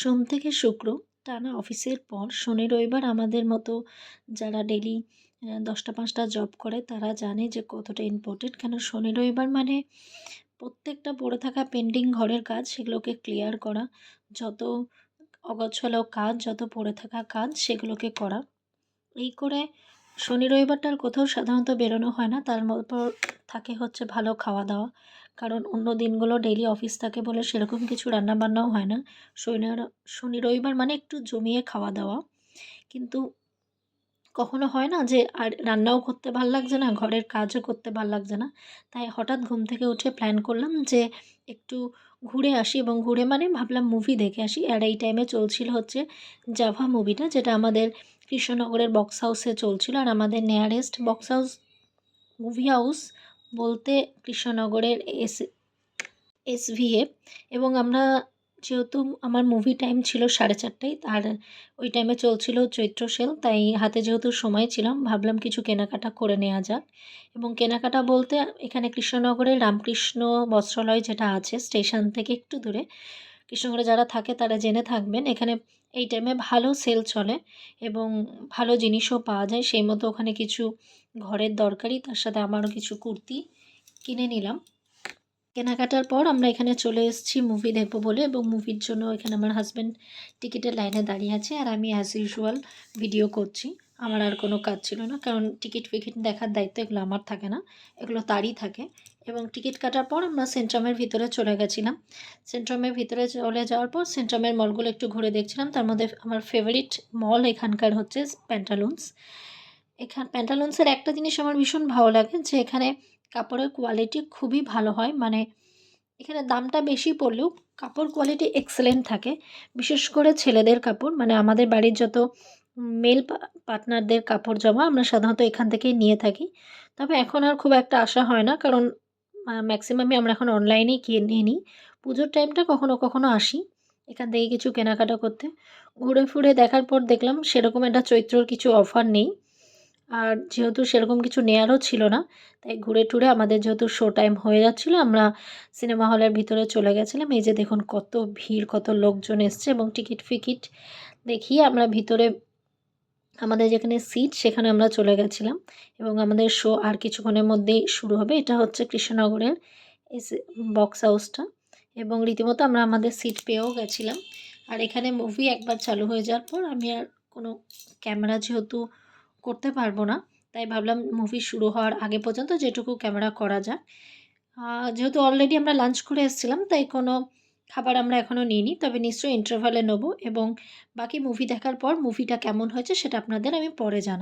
সোম থেকে শুক্র টানা অফিসের পর শনি রবিবার আমাদের মতো যারা ডেলি 10টা 5টা জব করে তারা জানে যে কতটা ইম্পর্টেন্ট। কেন শনি রবিবার মানে প্রত্যেকটা পড়ে থাকা পেন্ডিং ঘরের কাজ সেগুলোকে ক্লিয়ার করা, যত অগোছালো কাজ, যত পড়ে থাকা কাজ সেগুলোকে করা। এই করে শনি রবিবারটা আর কোথাও সাধারণত বেরোনো হয় না। তার পর থাকে হচ্ছে ভালো খাওয়া-দাওয়া। কারণ অন্য দিনগুলো ডেইলি অফিস থাকে বলে সেরকম কিছু রান্নাবান্নাও হয় না। শনি রবিবার মানে একটু জমিয়ে খাওয়া-দাওয়া। কিন্তু কখনো হয় না যে আর রান্নাও করতে ভাল লাগছে না, ঘরের কাজও করতে ভাল লাগছে না। তাই হঠাৎ ঘুম থেকে উঠে প্ল্যান করলাম যে একটু ঘুরে আসি এবং ঘুরে মানে ভাবলাম মুভি দেখে আসি। আর এই টাইমে চলছিল হচ্ছে 'জাভা' মুভিটা, যেটা আমাদের কৃষ্ণনগরের বক্স হাউসে চলছিল। আর আমাদের nearest box house, movie house বলতে কৃষ্ণনগরের এসভিএফ। এবং আমরা যেহেতু আমার মুভি টাইম ছিল 4:30টায়, আর ওই টাইমে চলছিল চৈত্র সেল, তাই হাতে যেহেতু সময় ছিলাম ভাবলাম কিছু কেনাকাটা করে নেওয়া যাক। এবং কেনাকাটা বলতে এখানে কৃষ্ণনগরে রামকৃষ্ণ বস্ত্রালয় যেটা আছে স্টেশন থেকে একটু দূরে, কৃষ্ণনগরে যারা থাকে তারা জেনে থাকবেন, এখানে এই টাইমে ভালো সেল চলে এবং ভালো জিনিসও পাওয়া যায়। সেই মতো ওখানে কিছু ঘরের দরকারি, তার সাথে আমারও কিছু কুর্তি কিনে নিলাম। কেনাকাটার পর আমরা এখানে চলে এসেছি মুভি দেখব বলে, এবং মুভির জন্য এখানে আমার হাসব্যান্ড টিকিটের লাইনে দাঁড়িয়ে আছে আর আমি অ্যাজ ইউজুয়াল ভিডিও করছি। আমার আর কোনো কাজ ছিল না, কারণ টিকিট ফিকিট দেখার দায়িত্ব এগুলো আমার থাকে না, এগুলো তারই থাকে। এবং টিকিট কাটার পর আমরা সেন্ট্রামের ভিতরে চলে গেছিলাম। সেন্ট্রামের ভিতরে চলে যাওয়ার পর সেন্ট্রামের মলগুলো একটু ঘুরে দেখছিলাম। তার মধ্যে আমার ফেভারিট মল এখানকার হচ্ছে প্যান্টালুন্স। প্যান্টালুন্সের একটা জিনিস আমার ভীষণ ভালো লাগে যে এখানে কাপড়ের কোয়ালিটি খুবই ভালো হয়। মানে এখানে দামটা বেশি পড়লেও কাপড় কোয়ালিটি এক্সেলেন্ট থাকে। বিশেষ করে ছেলেদের কাপড়, মানে আমাদের বাড়ির যত মেল পার্টনারদের কাপড় জামা আমরা সাধারণত এখান থেকেই নিয়ে থাকি। তবে এখন আর খুব একটা আসা হয় না, কারণ ম্যাক্সিমামই আমরা এখন অনলাইনেই কিনে নিই। পুজোর টাইমটা কখনো কখনো আসি এখান থেকে কিছু কেনাকাটা করতে। ঘুরে ফুরে দেখার পর দেখলাম সেরকম একটা চৈত্রর কিছু অফার নেই। আর যেহেতু সেরকম কিছু নেয়ারও ছিল না, তাই ঘুরে টুরে আমাদের যেহেতু শো টাইম হয়ে যাচ্ছিলো, আমরা সিনেমা হলের ভিতরে চলে গেছিলাম। এই যে দেখুন কত ভিড়, কত লোকজন এসছে, এবং টিকিট ফিকিট দেখিয়ে আমরা ভিতরে আমাদের যেখানে সিট সেখানে আমরা চলে গেছিলাম। এবং আমাদের শো আর কিছুক্ষণের মধ্যেই শুরু হবে। এটা হচ্ছে কৃষ্ণনগরের বক্স হাউসটা, এবং রীতিমতো আমরা আমাদের সিট পেয়েও গেছিলাম। আর এখানে মুভি একবার চালু হয়ে যাওয়ার পর আমি আর কোনো ক্যামেরা যেহেতু করতে পারবো না, তাই ভাবলাম মুভি শুরু হওয়ার আগে পর্যন্ত যেটুকু ক্যামেরা করা যায়। যেহেতু অলরেডি আমরা লাঞ্চ করে এসেছিলাম, তাই কোনো খাবার আমরা এখনও নিইনি, তবে নিশ্চয়ই ইন্টারভালে নেবো, এবং বাকি মুভি দেখার পর মুভিটা কেমন হয়েছে সেটা আপনাদের আমি পরে জানাবো।